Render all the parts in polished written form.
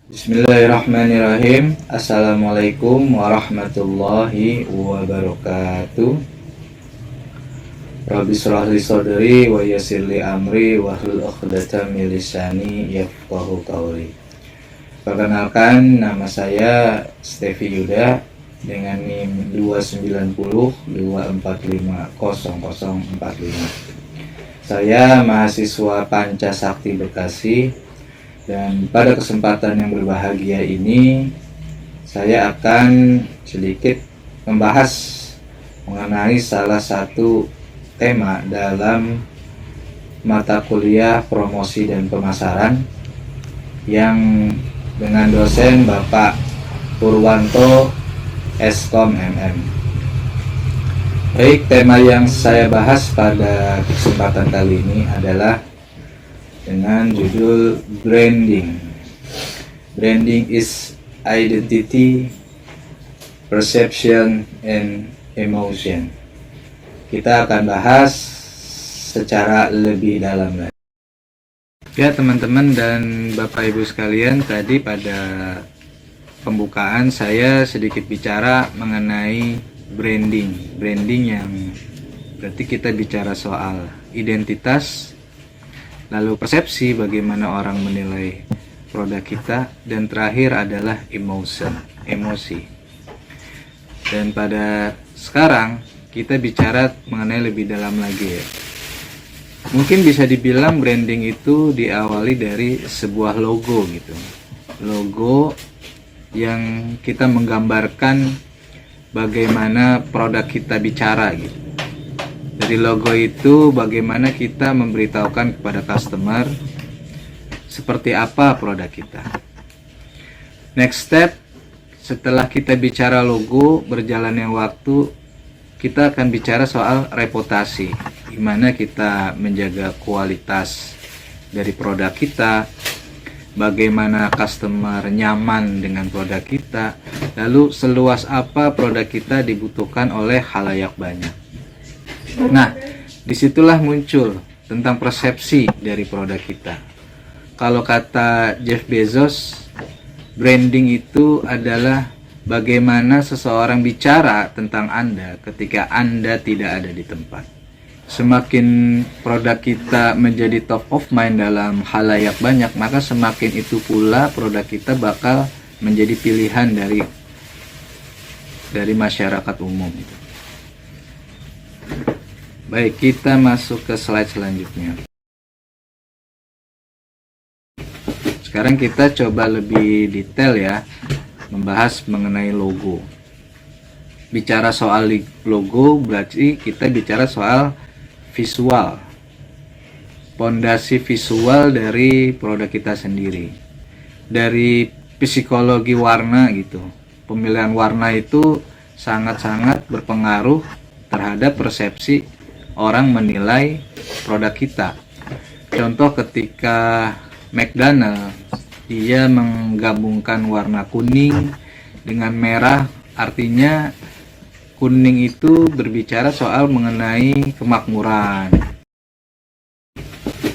Bismillahirrahmanirrahim. Assalamualaikum warahmatullahi wabarakatuh. Rabbi shrah li sadri wa yassir li amri wahlul 'uqdatam min lisani yafqahu qawli. Perkenalkan, nama saya Stevi Yuda dengan NIM 29024500045. Saya mahasiswa Pancasakti Bekasi. Dan pada kesempatan yang berbahagia ini, saya akan sedikit membahas mengenai salah satu tema dalam mata kuliah promosi dan pemasaran yang dengan dosen Bapak Purwanto Eskom MM. Baik, tema yang saya bahas pada kesempatan kali ini adalah dengan judul branding. Branding is identity, perception, and emotion. Kita akan bahas secara lebih dalam lagi. Ya teman-teman dan Bapak Ibu sekalian, tadi pada pembukaan saya sedikit bicara mengenai branding. Branding yang berarti kita bicara soal identitas, lalu persepsi bagaimana orang menilai produk kita, dan terakhir adalah emosi. Dan pada sekarang kita bicara mengenai lebih dalam lagi ya. Mungkin bisa dibilang branding itu diawali dari sebuah logo gitu. Logo yang kita menggambarkan bagaimana produk kita bicara gitu. Dari logo itu bagaimana kita memberitahukan kepada customer seperti apa produk kita. Next step, setelah kita bicara logo, berjalannya waktu kita akan bicara soal reputasi, gimana kita menjaga kualitas dari produk kita, bagaimana customer nyaman dengan produk kita, lalu seluas apa produk kita dibutuhkan oleh khalayak banyak. Nah, disitulah muncul tentang persepsi dari produk kita. Kalau kata Jeff Bezos, branding itu adalah bagaimana seseorang bicara tentang Anda ketika Anda tidak ada di tempat. Semakin produk kita menjadi top of mind dalam khalayak banyak, maka semakin itu pula produk kita bakal menjadi pilihan dari masyarakat umum. Baik, kita masuk ke slide selanjutnya. Sekarang kita coba lebih detail ya, membahas mengenai logo. Bicara soal logo berarti kita bicara soal visual. Pondasi visual dari produk kita sendiri. Dari psikologi warna gitu. Pemilihan warna itu sangat-sangat berpengaruh terhadap persepsi orang menilai produk kita. Contoh ketika McDonald dia menggabungkan warna kuning dengan merah, artinya kuning itu berbicara soal mengenai kemakmuran.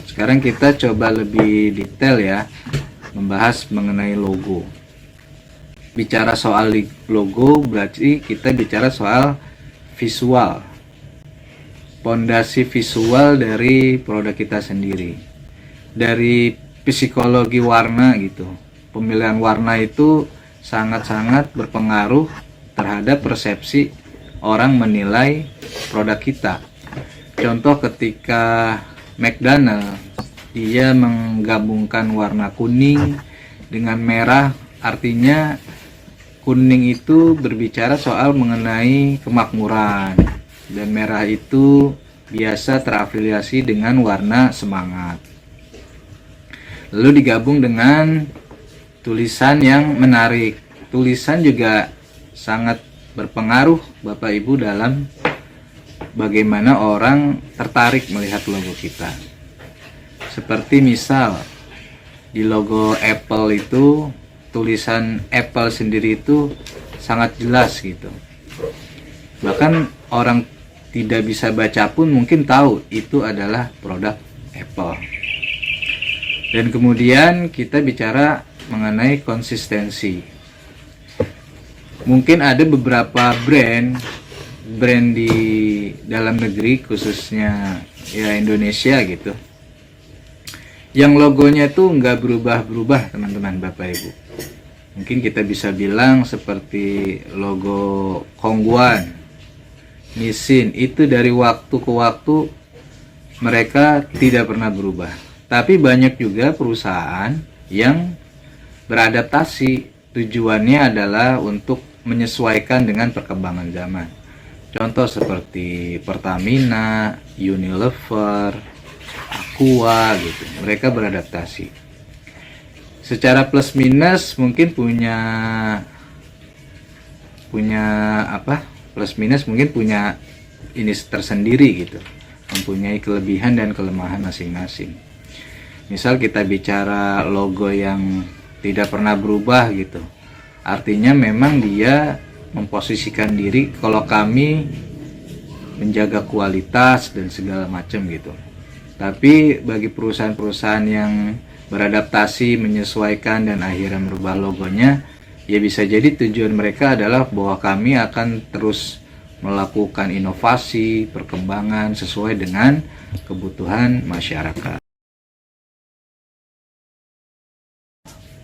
Sekarang kita coba lebih detail ya, membahas mengenai logo. Bicara soal logo berarti kita bicara soal visual. Pondasi visual dari produk kita sendiri. Dari psikologi warna gitu. Pemilihan warna itu sangat-sangat berpengaruh terhadap persepsi orang menilai produk kita. Contoh ketika McDonald dia menggabungkan warna kuning dengan merah, artinya kuning itu berbicara soal mengenai kemakmuran. Dan merah itu biasa terafiliasi dengan warna semangat. Lalu digabung dengan tulisan yang menarik. Tulisan juga sangat berpengaruh Bapak Ibu dalam bagaimana orang tertarik melihat logo kita. Seperti misal di logo Apple itu, tulisan Apple sendiri itu sangat jelas gitu. Bahkan orang tidak bisa baca pun mungkin tahu itu adalah produk Apple. Dan kemudian kita bicara mengenai konsistensi. Mungkin ada beberapa brand di dalam negeri, khususnya ya Indonesia gitu, yang logonya tuh nggak berubah-berubah teman-teman, Bapak Ibu. Mungkin kita bisa bilang seperti logo Kongguan, Nissin, itu dari waktu ke waktu mereka tidak pernah berubah. Tapi banyak juga perusahaan yang beradaptasi, tujuannya adalah untuk menyesuaikan dengan perkembangan zaman. Contoh seperti Pertamina, Unilever, Aqua gitu. Mereka beradaptasi. Secara plus minus mungkin punya apa? Plus minus mungkin punya ini tersendiri gitu. Mempunyai kelebihan dan kelemahan masing-masing. Misal kita bicara logo yang tidak pernah berubah gitu, artinya memang dia memposisikan diri kalau kami menjaga kualitas dan segala macam gitu. Tapi bagi perusahaan-perusahaan yang beradaptasi, menyesuaikan dan akhirnya merubah logonya, ya bisa jadi tujuan mereka adalah bahwa kami akan terus melakukan inovasi, perkembangan sesuai dengan kebutuhan masyarakat.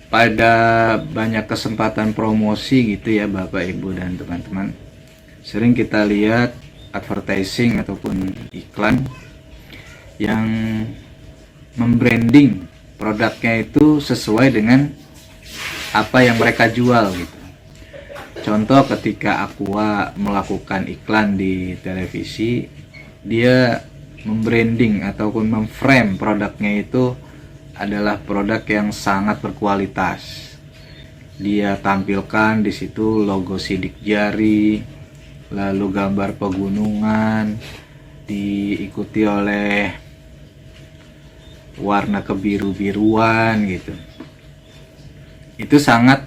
Pada banyak kesempatan promosi gitu ya Bapak Ibu dan teman-teman, sering kita lihat advertising ataupun iklan yang membranding produknya itu sesuai dengan apa yang mereka jual gitu. Contoh ketika Aqua melakukan iklan di televisi, dia membranding ataupun memframe produknya itu adalah produk yang sangat berkualitas. Dia tampilkan di situ logo sidik jari, lalu gambar pegunungan, diikuti oleh warna kebiru-biruan gitu. Itu sangat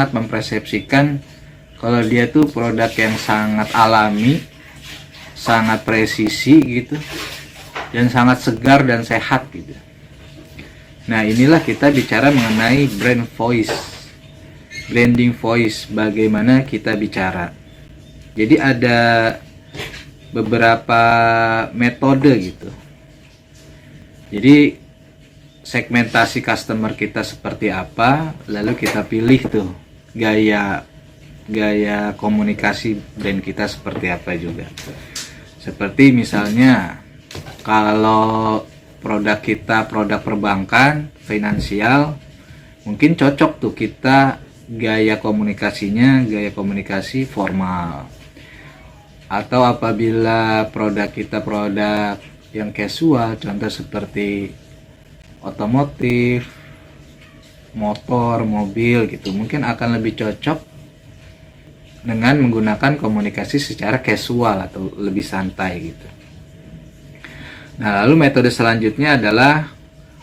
mempersepsikan kalau dia tuh produk yang sangat alami, sangat presisi gitu, dan sangat segar dan sehat gitu. Nah, inilah kita bicara mengenai brand voice, branding voice, bagaimana kita bicara. Jadi ada beberapa metode gitu. Jadi segmentasi customer kita seperti apa, lalu kita pilih tuh gaya komunikasi brand kita seperti apa juga. Seperti misalnya kalau produk kita produk perbankan, finansial, mungkin cocok tuh kita gaya komunikasi formal. Atau apabila produk kita produk yang casual, contoh seperti otomotif, motor, mobil gitu, mungkin akan lebih cocok dengan menggunakan komunikasi secara casual atau lebih santai gitu. Nah, lalu metode selanjutnya adalah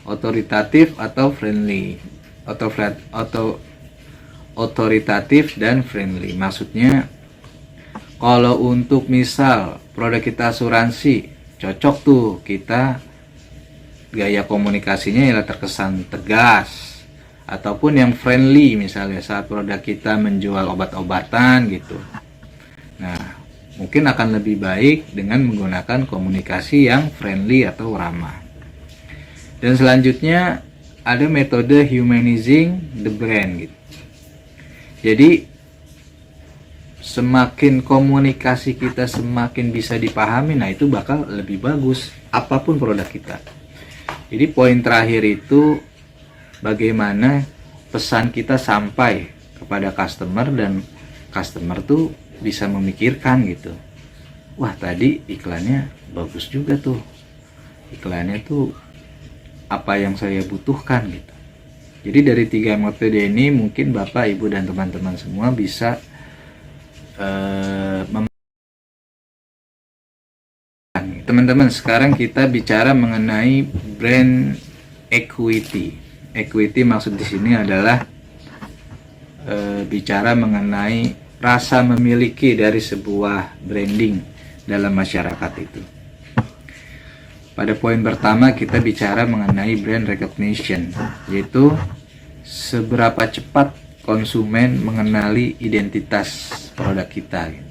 otoritatif atau friendly. Otoritatif dan friendly. Maksudnya kalau untuk misal produk kita asuransi, cocok tuh kita gaya komunikasinya yang terkesan tegas, ataupun yang friendly misalnya saat produk kita menjual obat-obatan gitu. Nah, mungkin akan lebih baik dengan menggunakan komunikasi yang friendly atau ramah. Dan selanjutnya ada metode humanizing the brand gitu. Jadi semakin komunikasi kita semakin bisa dipahami, nah itu bakal lebih bagus apapun produk kita. Jadi poin terakhir itu bagaimana pesan kita sampai kepada customer dan customer tuh bisa memikirkan gitu. Wah, tadi iklannya bagus juga tuh. Iklannya tuh apa yang saya butuhkan gitu. Jadi dari 3 metode ini mungkin Bapak, Ibu dan teman-teman semua bisa teman-teman, sekarang kita bicara mengenai brand equity. Equity maksud di sini adalah bicara mengenai rasa memiliki dari sebuah branding dalam masyarakat itu. Pada poin pertama kita bicara mengenai brand recognition, yaitu seberapa cepat konsumen mengenali identitas produk kita gitu.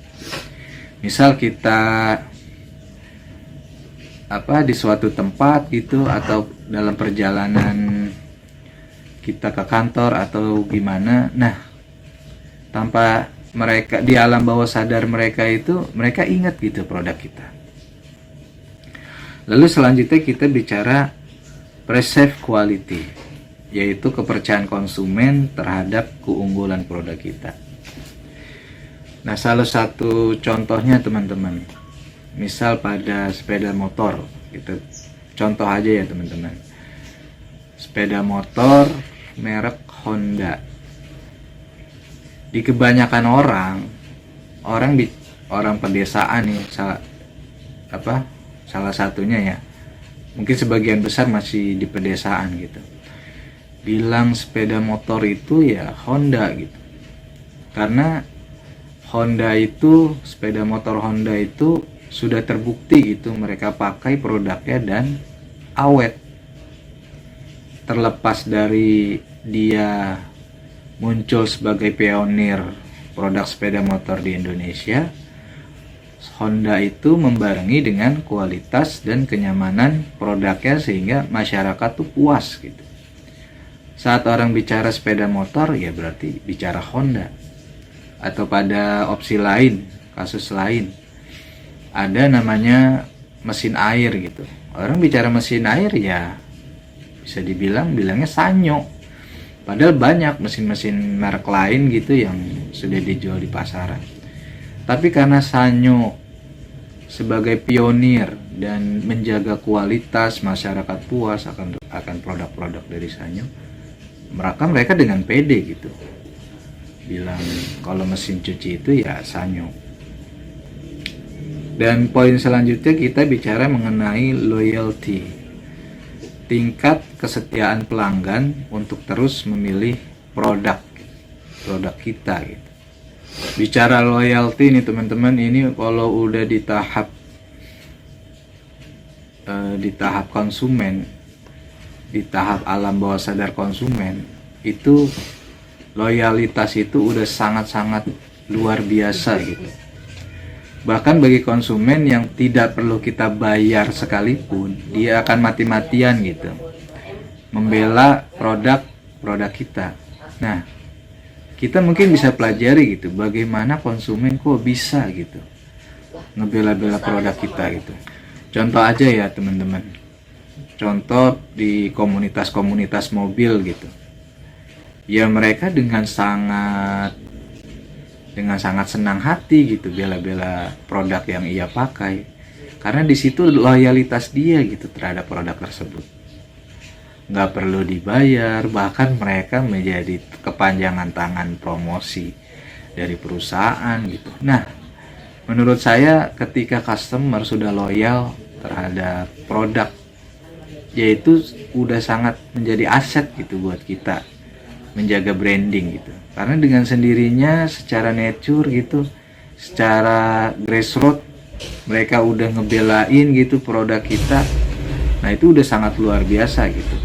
Misal kita di suatu tempat gitu, atau dalam perjalanan kita ke kantor atau gimana, nah tanpa mereka, di alam bawah sadar mereka itu, mereka ingat gitu produk kita. Lalu selanjutnya kita bicara perceived quality, yaitu kepercayaan konsumen terhadap keunggulan produk kita. Nah, salah satu contohnya teman-teman, misal pada sepeda motor, gitu. Contoh aja ya teman-teman. Sepeda motor merek Honda. Di kebanyakan orang pedesaan nih, salah satunya ya. Mungkin sebagian besar masih di pedesaan gitu. Bilang sepeda motor itu ya Honda gitu. Karena sepeda motor Honda itu sudah terbukti gitu, mereka pakai produknya dan awet. Terlepas dari dia muncul sebagai pionir produk sepeda motor di Indonesia, Honda itu membarengi dengan kualitas dan kenyamanan produknya sehingga masyarakat tuh puas gitu. Saat orang bicara sepeda motor, ya berarti bicara Honda. Atau pada opsi lain, kasus lain, ada namanya mesin air gitu. Orang bicara mesin air ya bisa bilangnya Sanyo. Padahal banyak mesin-mesin merek lain gitu yang sudah dijual di pasaran. Tapi karena Sanyo sebagai pionir dan menjaga kualitas, masyarakat puas akan produk-produk dari Sanyo, mereka dengan pede gitu bilang kalau mesin cuci itu ya Sanyo. Dan poin selanjutnya kita bicara mengenai loyalty, tingkat kesetiaan pelanggan untuk terus memilih produk kita gitu. Bicara loyalty nih teman-teman, ini kalau udah di tahap konsumen, di tahap alam bawah sadar konsumen, itu loyalitas itu udah sangat-sangat luar biasa gitu. Bahkan bagi konsumen yang tidak perlu kita bayar sekalipun, dia akan mati-matian gitu membela produk kita. Nah, kita mungkin bisa pelajari gitu, bagaimana konsumen kok bisa gitu ngebela-bela produk kita gitu. Contoh aja ya teman-teman, contoh di komunitas-komunitas mobil gitu. Ya mereka dengan sangat senang hati gitu bela-bela produk yang ia pakai, karena di situ loyalitas dia gitu terhadap produk tersebut. Nggak perlu dibayar, bahkan mereka menjadi kepanjangan tangan promosi dari perusahaan gitu. Nah, menurut saya ketika customer sudah loyal terhadap produk, yaitu udah sangat menjadi aset gitu buat kita menjaga branding gitu. Karena dengan sendirinya secara nature gitu, secara grassroots mereka udah ngebelain gitu produk kita. Nah, itu udah sangat luar biasa gitu.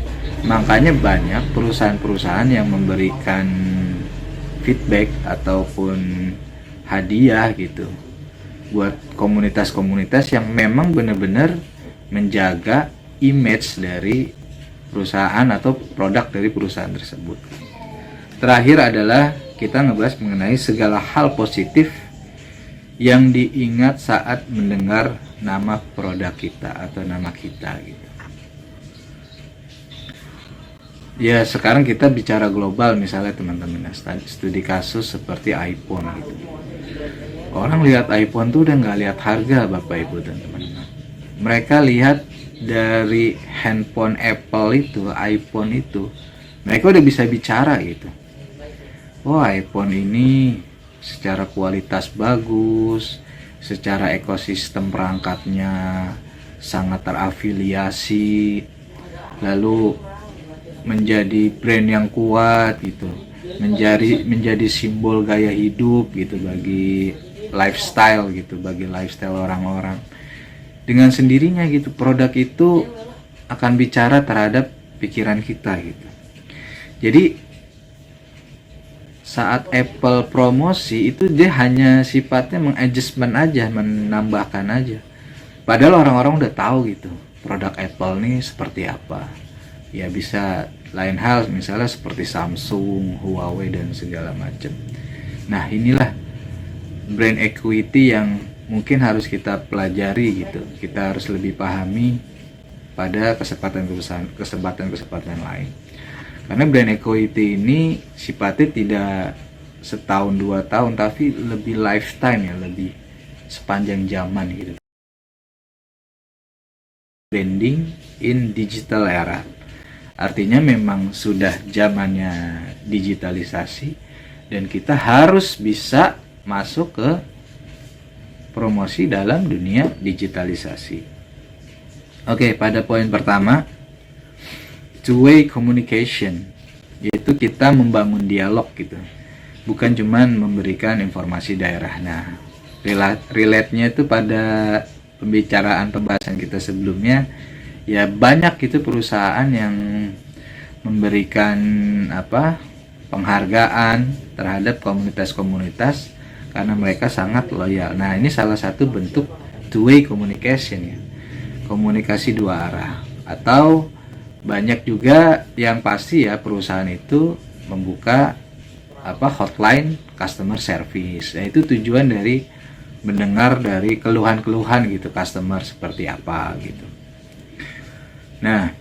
Makanya banyak perusahaan-perusahaan yang memberikan feedback ataupun hadiah gitu buat komunitas-komunitas yang memang benar-benar menjaga image dari perusahaan atau produk dari perusahaan tersebut. Terakhir adalah kita ngebahas mengenai segala hal positif yang diingat saat mendengar nama produk kita atau nama kita gitu. Ya sekarang kita bicara global, misalnya teman-teman, studi kasus seperti iPhone gitu. Orang lihat iPhone tuh udah nggak lihat harga Bapak Ibu dan teman-teman. Mereka lihat dari handphone Apple itu, iPhone itu, mereka udah bisa bicara gitu. Oh, iPhone ini secara kualitas bagus, secara ekosistem perangkatnya sangat terafiliasi, lalu menjadi brand yang kuat gitu, menjadi simbol gaya hidup gitu bagi lifestyle orang-orang. Dengan sendirinya gitu produk itu akan bicara terhadap pikiran kita gitu. Jadi saat Apple promosi itu dia hanya sifatnya mengadjustment aja, menambahkan aja. Padahal orang-orang udah tahu gitu produk Apple nih seperti apa. Ya bisa lain hal misalnya seperti Samsung, Huawei dan segala macam. Nah, inilah brand equity yang mungkin harus kita pelajari gitu. Kita harus lebih pahami pada kesempatan lain. Karena brand equity ini sifatnya tidak setahun 2 tahun, tapi lebih lifetime ya, lebih sepanjang zaman gitu. Branding in digital era. Artinya memang sudah zamannya digitalisasi dan kita harus bisa masuk ke promosi dalam dunia digitalisasi. Oke, pada poin pertama, two-way communication, yaitu kita membangun dialog gitu, bukan cuman memberikan informasi daerah. Nah, relate-nya itu pada pembahasan kita sebelumnya, ya banyak itu perusahaan yang memberikan penghargaan terhadap komunitas-komunitas karena mereka sangat loyal. Nah, ini salah satu bentuk two-way communication ya, komunikasi dua arah. Atau banyak juga yang pasti ya perusahaan itu membuka hotline customer service. Nah, itu tujuan dari mendengar dari keluhan-keluhan gitu customer seperti apa gitu. Nah,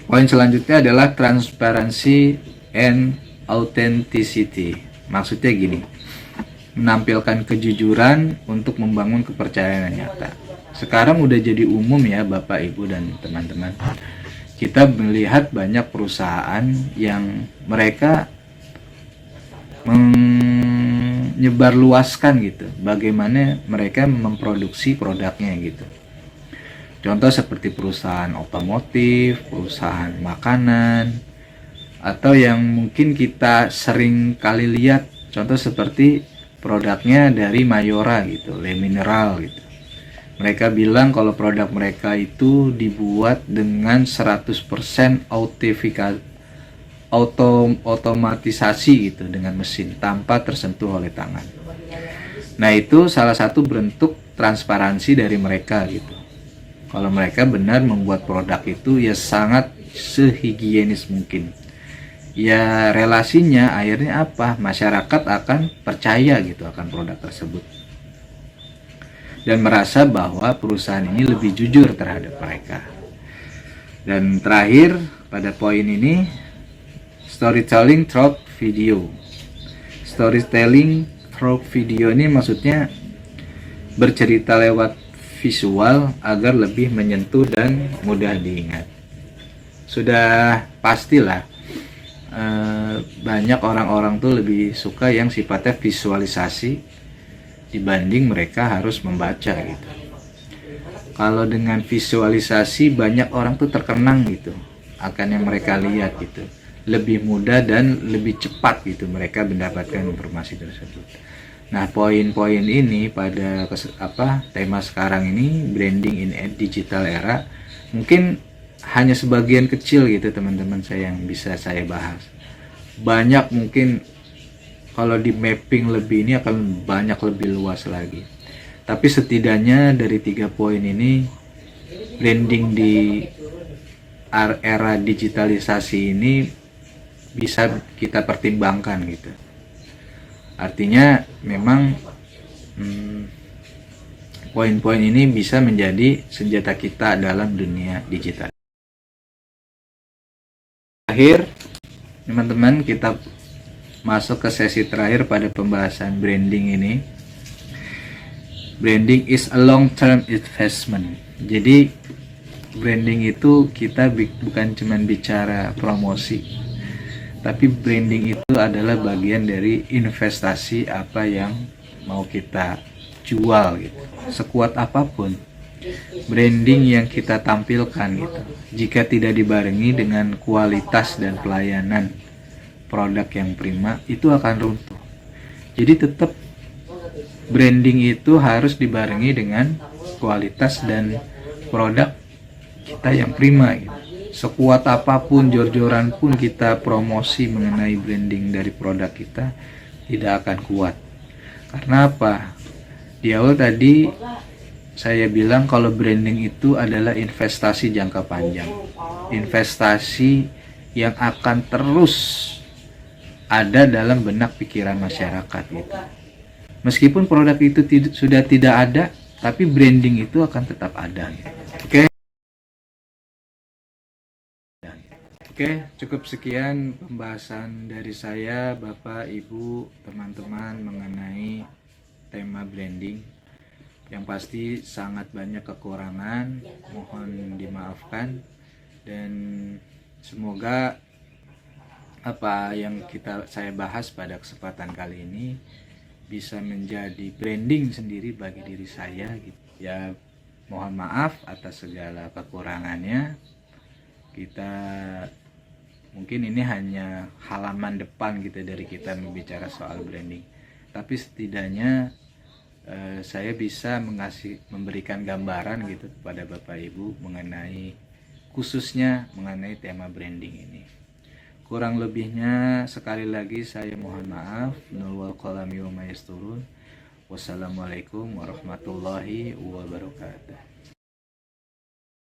poin selanjutnya adalah transparency and authenticity. Maksudnya gini, menampilkan kejujuran untuk membangun kepercayaan yang nyata. Sekarang udah jadi umum ya Bapak, Ibu, dan teman-teman. Kita melihat banyak perusahaan yang mereka menyebarluaskan gitu bagaimana mereka memproduksi produknya gitu. Contoh seperti perusahaan otomotif, perusahaan makanan, atau yang mungkin kita sering kali lihat, contoh seperti produknya dari Mayora gitu, Le Mineral gitu. Mereka bilang kalau produk mereka itu dibuat dengan 100% otomatisasi gitu, dengan mesin tanpa tersentuh oleh tangan. Nah, itu salah satu bentuk transparansi dari mereka gitu. Kalau mereka benar membuat produk itu ya sangat sehigienis mungkin. Ya relasinya akhirnya apa? Masyarakat akan percaya gitu akan produk tersebut. Dan merasa bahwa perusahaan ini lebih jujur terhadap mereka. Dan terakhir pada poin ini, storytelling through video. Storytelling through video ini maksudnya bercerita lewat visual agar lebih menyentuh dan mudah diingat. Sudah pastilah banyak orang-orang tuh lebih suka yang sifatnya visualisasi dibanding mereka harus membaca gitu. Kalau dengan visualisasi banyak orang tuh terkenang gitu akan yang mereka lihat gitu, lebih mudah dan lebih cepat gitu mereka mendapatkan informasi tersebut. Nah, poin-poin ini pada tema sekarang ini, branding in digital era, mungkin hanya sebagian kecil gitu teman-teman saya yang bisa saya bahas. Banyak mungkin kalau di mapping lebih ini akan banyak lebih luas lagi. Tapi setidaknya dari 3 poin ini, branding di era digitalisasi ini bisa kita pertimbangkan gitu. Artinya memang poin-poin ini bisa menjadi senjata kita dalam dunia digital. Terakhir, teman-teman, kita masuk ke sesi terakhir pada pembahasan branding ini. Branding is a long-term investment. Jadi branding itu kita bukan cuma bicara promosi, tapi branding itu adalah bagian dari investasi apa yang mau kita jual gitu. Sekuat apapun branding yang kita tampilkan gitu, jika tidak dibarengi dengan kualitas dan pelayanan produk yang prima, itu akan runtuh. Jadi tetap branding itu harus dibarengi dengan kualitas dan produk kita yang prima gitu. sekuat apapun, jor-joran pun kita promosi mengenai branding dari produk kita, tidak akan kuat. Karena apa? Di awal tadi saya bilang kalau branding itu adalah investasi jangka panjang, investasi yang akan terus ada dalam benak pikiran masyarakat gitu. Meskipun produk itu sudah tidak ada, tapi branding itu akan tetap ada gitu. Oke, cukup sekian pembahasan dari saya, Bapak, Ibu, teman-teman mengenai tema branding. Yang pasti sangat banyak kekurangan, mohon dimaafkan, dan semoga apa yang saya bahas pada kesempatan kali ini bisa menjadi branding sendiri bagi diri saya gitu. Ya, mohon maaf atas segala kekurangannya. Kita mungkin ini hanya halaman depan gitu dari kita berbicara soal branding, tapi setidaknya saya bisa memberikan gambaran gitu kepada Bapak Ibu mengenai khususnya mengenai tema branding ini. Kurang lebihnya sekali lagi saya mohon maaf. Nul wal qalami wa ma yasturun. Wassalamualaikum warahmatullahi wabarakatuh.